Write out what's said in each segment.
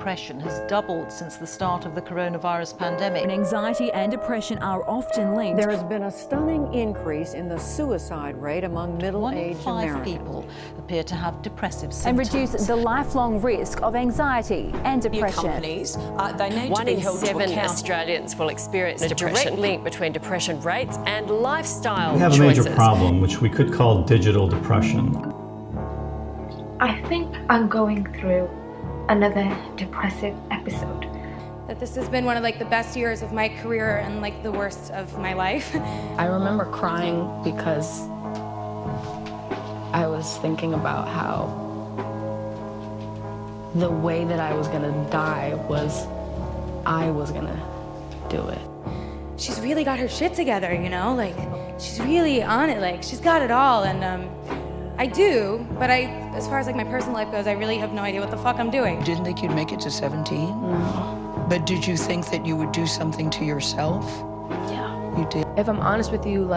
depression has doubled since the start of the coronavirus pandemic. And anxiety and depression are often linked. There has been a stunning increase in the suicide rate among middle-aged Americans. 1 in 5 people appear to have depressive symptoms. And reduce the lifelong risk of anxiety and depression. Companies, they need to be held to account. 1 in 7 Australians will experience a direct link between depression rates and lifestyle choices. We have a major problem, which we could call digital depression. I think I'm going through another depressive episode. That this has been one of the best years of my career and the worst of my life. I remember crying because I was thinking about how the way that I was gonna die was I was gonna do it. She's really got her shit together, you know? She's really on it, she's got it all, and I do, but as far as my personal life goes, I really have no idea what the fuck I'm doing. Didn't think you'd make it to 17? No. But did you think that you would do something to yourself? Yeah. You did. If I'm honest with you,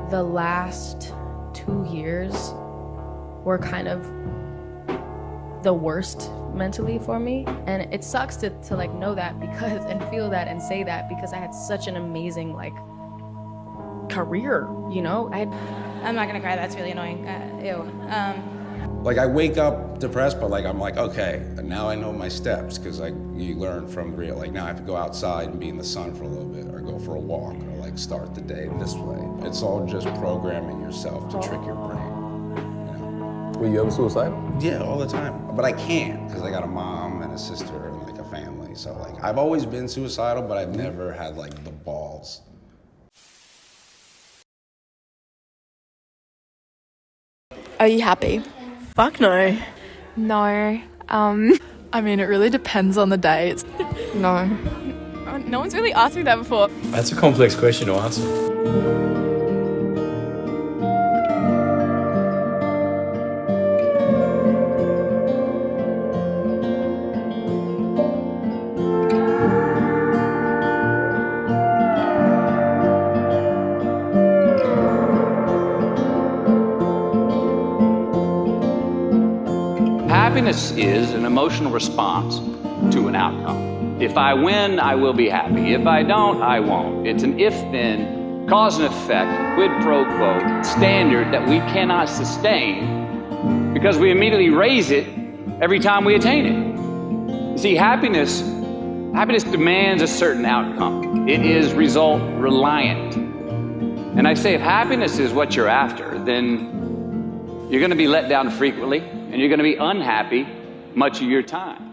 the last 2 years were kind of the worst mentally for me. And it sucks to know that and feel that and say that because I had such an amazing, career, you know? I'm not gonna cry, that's really annoying. Ew. I wake up depressed, but I'm okay, now I know my steps, because you learn from real, now I have to go outside and be in the sun for a little bit, or go for a walk, or start the day this way. It's all just programming yourself to trick your brain. Were you ever suicidal? Yeah, all the time. But I can't, because I got a mom and a sister and a family. So I've always been suicidal, but I've never had the balls. Are you happy? Fuck no. No. I mean, it really depends on the day. No. No one's really asked me that before. That's a complex question to answer. Happiness is an emotional response to an outcome. If I win, I will be happy. If I don't, I won't. It's an if-then, cause and effect, quid pro quo standard that we cannot sustain because we immediately raise it every time we attain it. You see, happiness demands a certain outcome. It is result reliant. And I say if happiness is what you're after, then you're going to be let down frequently, and you're going to be unhappy much of your time.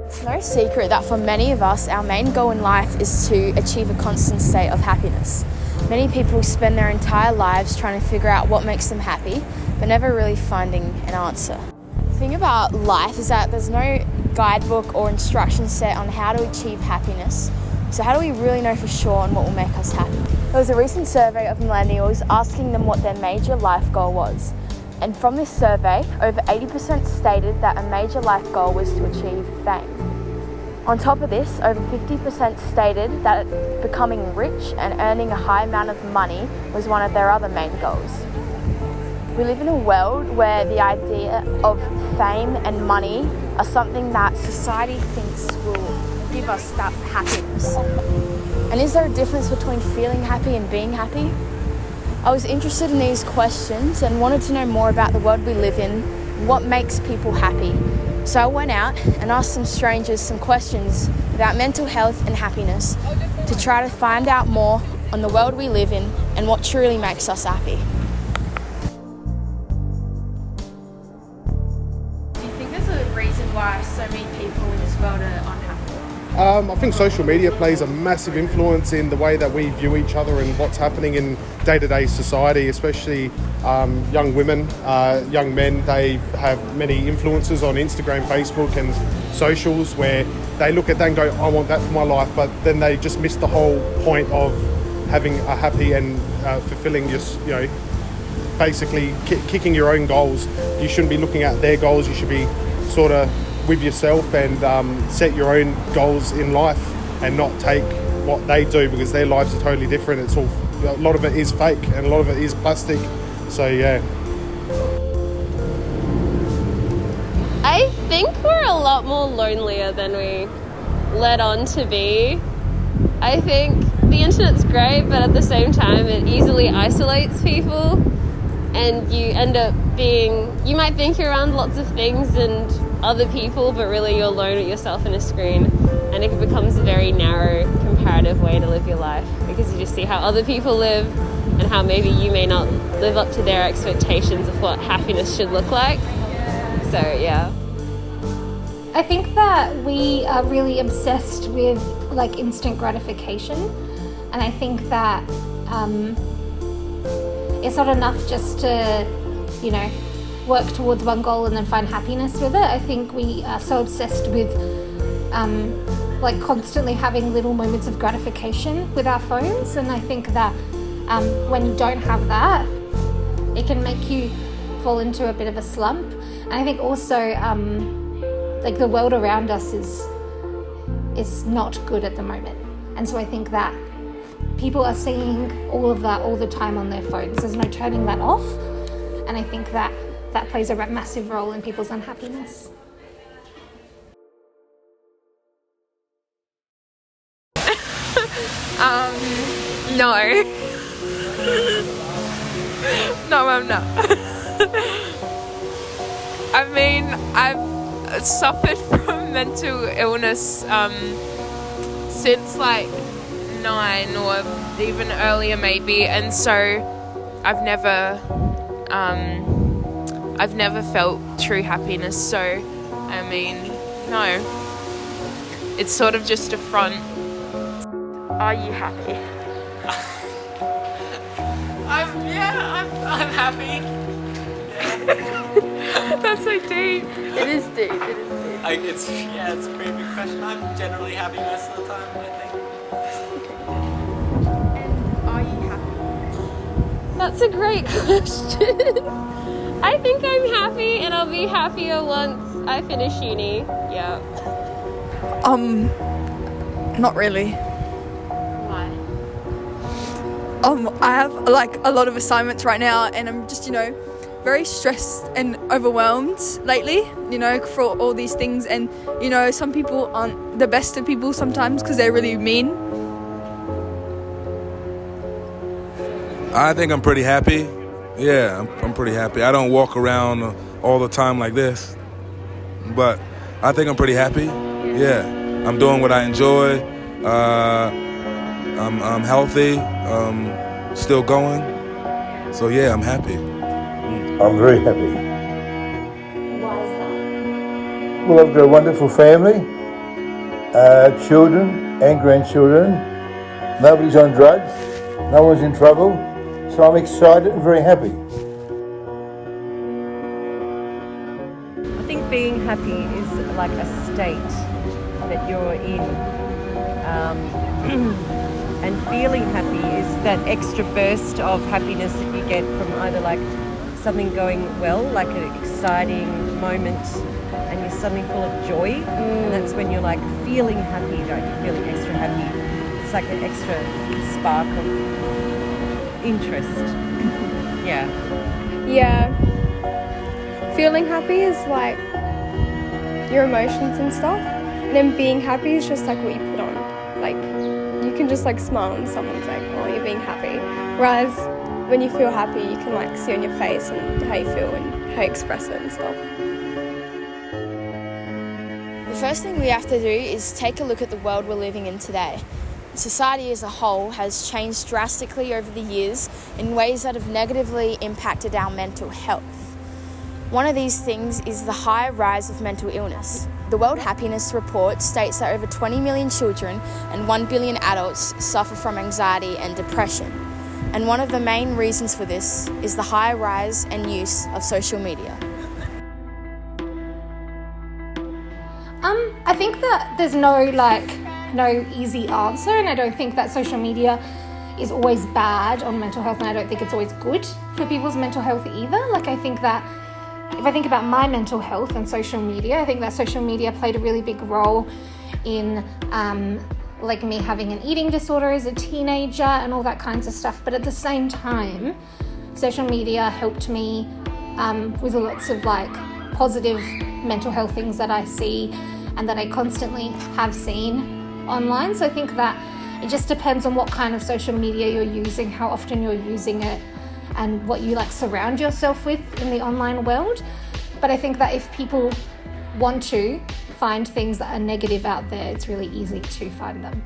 It's no secret that for many of us, our main goal in life is to achieve a constant state of happiness. Many people spend their entire lives trying to figure out what makes them happy, but never really finding an answer. The thing about life is that there's no guidebook or instruction set on how to achieve happiness. So how do we really know for sure on what will make us happy? There was a recent survey of millennials asking them what their major life goal was. And from this survey, over 80% stated that a major life goal was to achieve fame. On top of this, over 50% stated that becoming rich and earning a high amount of money was one of their other main goals. We live in a world where the idea of fame and money are something that society thinks will give us that happiness. And is there a difference between feeling happy and being happy? I was interested in these questions and wanted to know more about the world we live in, what makes people happy. So I went out and asked some strangers some questions about mental health and happiness to try to find out more on the world we live in and what truly makes us happy. Do you think there's a reason why so many people in this world are unhappy? I think social media plays a massive influence in the way that we view each other and what's happening in day-to-day society, especially young women, young men. They have many influences on Instagram, Facebook and socials where they look at that and go, I want that for my life, but then they just miss the whole point of having a happy and fulfilling, basically kicking your own goals. You shouldn't be looking at their goals, you should be sort of with yourself and set your own goals in life and not take what they do, because their lives are totally different. It's all, a lot of it is fake and a lot of it is plastic. So yeah. I think we're a lot more lonelier than we let on to be. I think the internet's great, but at the same time it easily isolates people, and you end up you might think you're around lots of things and other people, but really you're alone with yourself in a screen, and it becomes a very narrow comparative way to live your life, because you just see how other people live and how maybe you may not live up to their expectations of what happiness should look like. So yeah. I think that we are really obsessed with like instant gratification, and I think that it's not enough just to, work towards one goal and then find happiness with it. I think we are so obsessed with constantly having little moments of gratification with our phones, and I think that when you don't have that, it can make you fall into a bit of a slump. And I think also the world around us is not good at the moment, and so I think that people are seeing all of that all the time on their phones. There's no turning that off, and I think that plays a massive role in people's unhappiness. No. No, I'm not. I mean, I've suffered from mental illness since 9 or even earlier maybe, and so I've never felt true happiness. So I mean, no, it's sort of just a front. Are you happy? I'm happy. That's so deep. It is deep. It's a pretty big question. I'm generally happy most of the time, I think. Are you happy? That's a great question. I think I'm happy, and I'll be happier once I finish uni. Yeah. Not really. Why? I have a lot of assignments right now, and I'm just, very stressed and overwhelmed lately, for all these things. And, some people aren't the best of people sometimes because they're really mean. I think I'm pretty happy. Yeah, I'm pretty happy. I don't walk around all the time like this, but I think I'm pretty happy. Yeah, I'm doing what I enjoy. I'm healthy. Still going. So yeah, I'm happy. I'm very happy. Why is that? Well, I've got a wonderful family, children and grandchildren. Nobody's on drugs. No one's in trouble. So I'm excited and very happy. I think being happy is like a state that you're in. And feeling happy is that extra burst of happiness that you get from either something going well, like an exciting moment, and you're suddenly full of joy. And that's when you're feeling happy, don't you? Feeling extra happy. It's like an extra spark of interest. Yeah. Feeling happy is your emotions and stuff, and then being happy is just what you put on. You can just smile and someone's oh, you're being happy. Whereas when you feel happy, you can see on your face and how you feel and how you express it and stuff. The first thing we have to do is take a look at the world we're living in today. Society as a whole has changed drastically over the years in ways that have negatively impacted our mental health. One of these things is the high rise of mental illness. The World Happiness Report states that over 20 million children and 1 billion adults suffer from anxiety and depression. And one of the main reasons for this is the high rise and use of social media. I think that there's no easy answer, and I don't think that social media is always bad on mental health, and I don't think it's always good for people's mental health either. Like, I think that if I think about my mental health and social media, I think that social media played a really big role in like me having an eating disorder as a teenager and all that kinds of stuff. But at the same time, social media helped me with lots of like positive mental health things that I see and that I constantly have seen online. So I think that it just depends on what kind of social media you're using, how often you're using it, and what you like surround yourself with in the online world. But I think that if people want to find things that are negative out there, it's really easy to find them.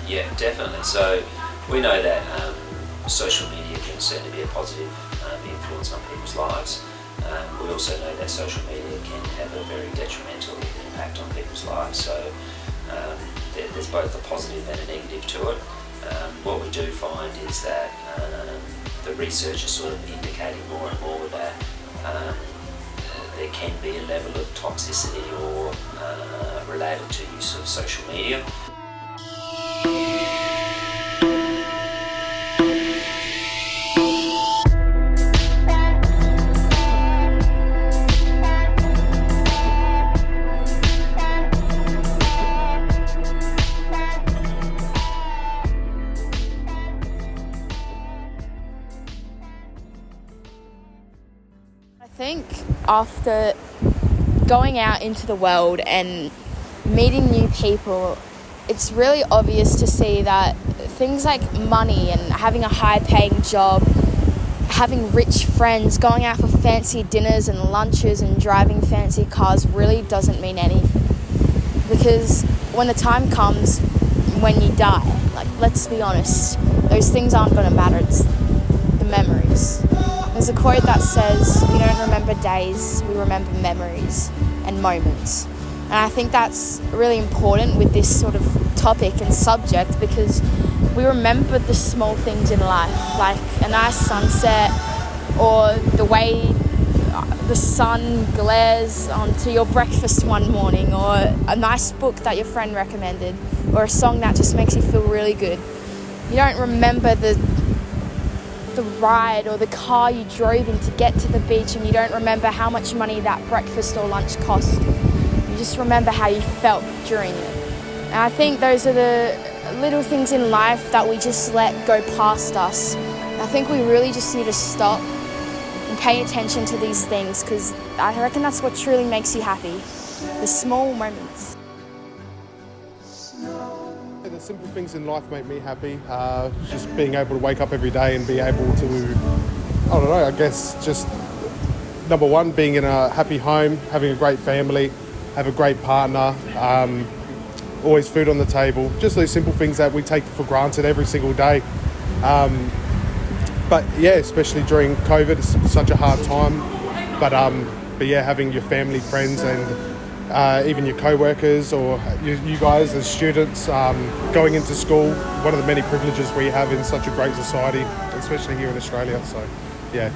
Yeah, definitely. So we know that social media can certainly be a positive influence on people's lives. We also know that social media can have a very detrimental impact on people's lives. So there's both a positive and a negative to it. What we do find is that the research is sort of indicating more and more that there can be a level of toxicity or related to use of social media. I think after going out into the world and meeting new people, it's really obvious to see that things like money and having a high-paying job, having rich friends, going out for fancy dinners and lunches and driving fancy cars really doesn't mean anything. Because when the time comes when you die, like, let's be honest, those things aren't going to matter. It's the memories. There's a quote that says, we don't remember days, we remember memories and moments. And I think that's really important with this sort of topic and subject, because we remember the small things in life, like a nice sunset or the way the sun glares onto your breakfast one morning, or a nice book that your friend recommended, or a song that just makes you feel really good. You don't remember the ride or the car you drove in to get to the beach, and you don't remember how much money that breakfast or lunch cost. You just remember how you felt during it. And I think those are the little things in life that we just let go past us. I think we really just need to stop and pay attention to these things, because I reckon that's what truly makes you happy, the small moments. The simple things in life make me happy. Just being able to wake up every day and be able to, I don't know, I guess just number one, being in a happy home, having a great family, have a great partner, always food on the table, just those simple things that we take for granted every single day. But yeah, especially during COVID, it's such a hard time. But yeah, having your family, friends, and even your co-workers or you guys as students going into school, one of the many privileges we have in such a great society, especially here in Australia. So yeah.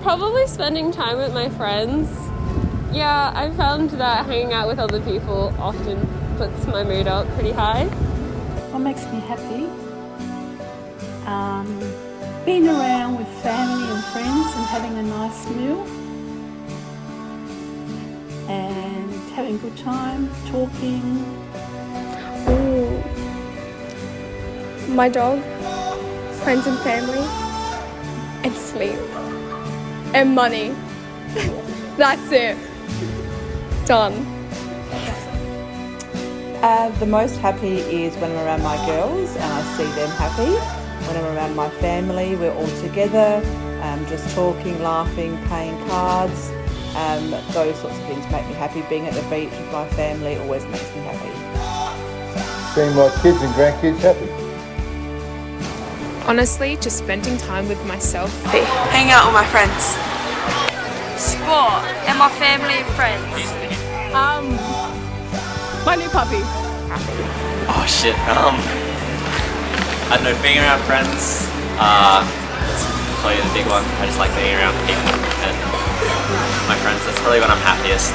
Probably spending time with my friends. Yeah, I found that hanging out with other people often puts my mood up pretty high. What makes me happy? Being around with family and friends and having a nice meal. And having a good time, talking. Ooh. My dog, friends and family, and sleep. And money. That's it. Done. The most happy is when I'm around my girls and I see them happy. When I'm around my family, we're all together, just talking, laughing, playing cards. Those sorts of things make me happy. Being at the beach with my family always makes me happy. Seeing my kids and grandkids happy. Honestly, just spending time with myself. Hanging out with my friends. Sport and my family and friends. My new puppy. Oh shit. I don't know, being around friends. That's probably the big one. I just like being around people and my friends. That's probably when I'm happiest.